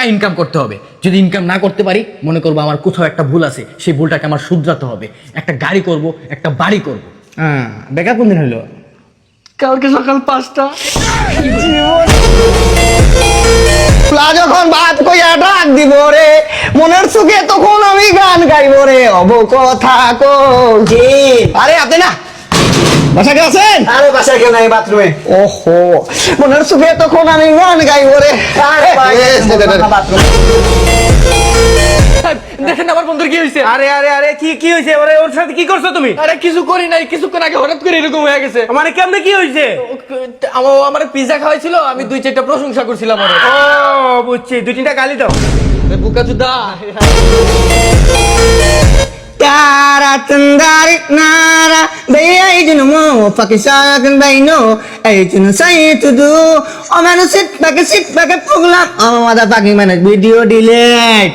টাকা ইনকাম করতে হবে। যদি ইনকাম না করতে পারি, মনে করবো আমার কোথাও একটা ভুল আছে, সেই ভুলটাকে আমার শুধরাতে হবে। একটা গাড়ি করব, একটা বাড়ি করব। হ্যাঁ, বেকার কোন দিন হলো? কালকে সকাল 5টা। যখন ভাত কইয়া ডাক দিব রে, মনের সুখে তখন আমি গান গাইব রে, অব কথা কে। আরে আপনি না বাসা কে আছেন? আরে বাসা কেউ নাই, বাথরুমে। ওহো, মনের সুখে তখন আমি গান গাইব রে। দেখেন আমার বন্ধুর কি হয়েছে। আরে আরে আরে কি হয়েছে? ওর সাথে কি করছো তুমি? আরে কিছু করি নাই, কিছুক্ষণ আগে হঠাৎ করে এরকম হয়ে গেছে। মানে কেমনে কি হয়েছে? আমার পিজা খাওয়াইছিল, আমি 2-4টা প্রশংসা করছিলাম। ও বুঝছি, 2-3টা গালি দাও। বুকা চুদা। Tara tandarik nara, bayay dun mo, pakisagan bay no, ay dun say to do. Oh man, sit back, pull up. Oh, motherfucking man, video delete.